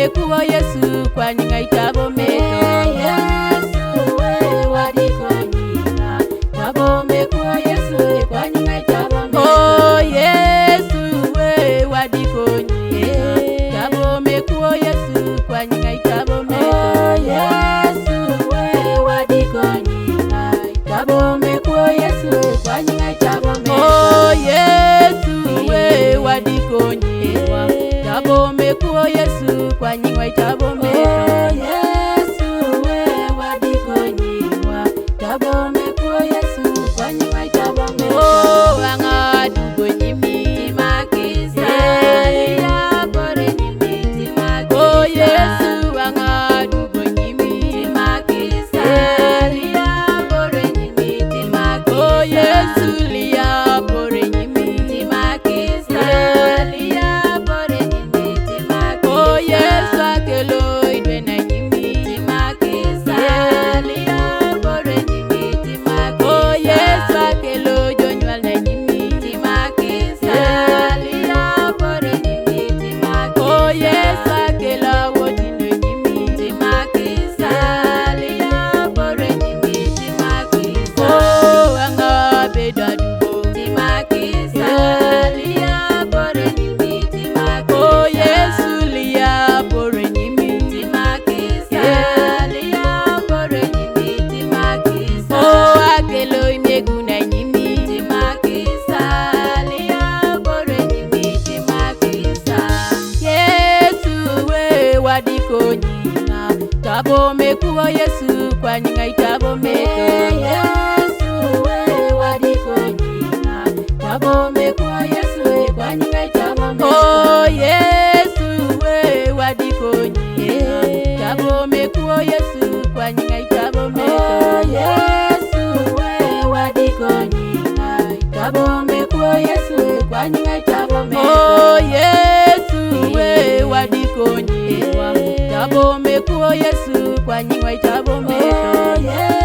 mekuo Yesu kwa nyinga itabo meto. Yesu we wadikonyina, tabo mekuo Yesu kwa nyinga itabo meto. Oh Yesu we wadikonyina, tabo mekuo Yesu kwa nyinga itabo meto. Yesu we wadikonyina, tabo mekuo Yesu kwa nyinga itabo meto. Oh Yesu we wadikonyina, tabo mekuo Yesu kwa nyinga itabo meto. Yesu we wadikonyina, tabo mekuo Yesu kwa nyinga itabo meto. Oh anga dugo nyimi Makisa ya bore nyimi makisa. Oh Yesu anga dugo nyimi Makisa ya bore nyimi makisa. Oh Yesu liya bore nyimi Makisa ya bore nyimi makisa. Oh Yesu akelo idwena nyimi Makisa ya bore nyimi makisa. Oh Yesu akelo jonywal na nyimi Makisa ya bore nyimi makisa. Oh Yesu akelo wotino nyimi Makisa ya bore nyimi makisa. Oh anga beda dugo Makisa ya bore nyimi makisa. Oh Yesu liya bore nyimi Makisa ya bore nyimi makisa. Oh akelo imegu na nyimi Makisa ya bore nyimi makisa. Yesu we wadikonyina, tabo mekuo Yesu kwa nyinga itabo meto. Yesu we wadikonyina, tabo mekuo Yesu kwa nyinga itabo meto. Oh Yesu we wadikonyina, tabo mekuo Yesu kwa nyinga itabo meto. Yesu we wadikonyina, tabo mekuo Yesu kwa nyinga itabo meto. Oh Yesu we wadikonyina, tabo mekuo Yesu kwa nyinga itabo meto.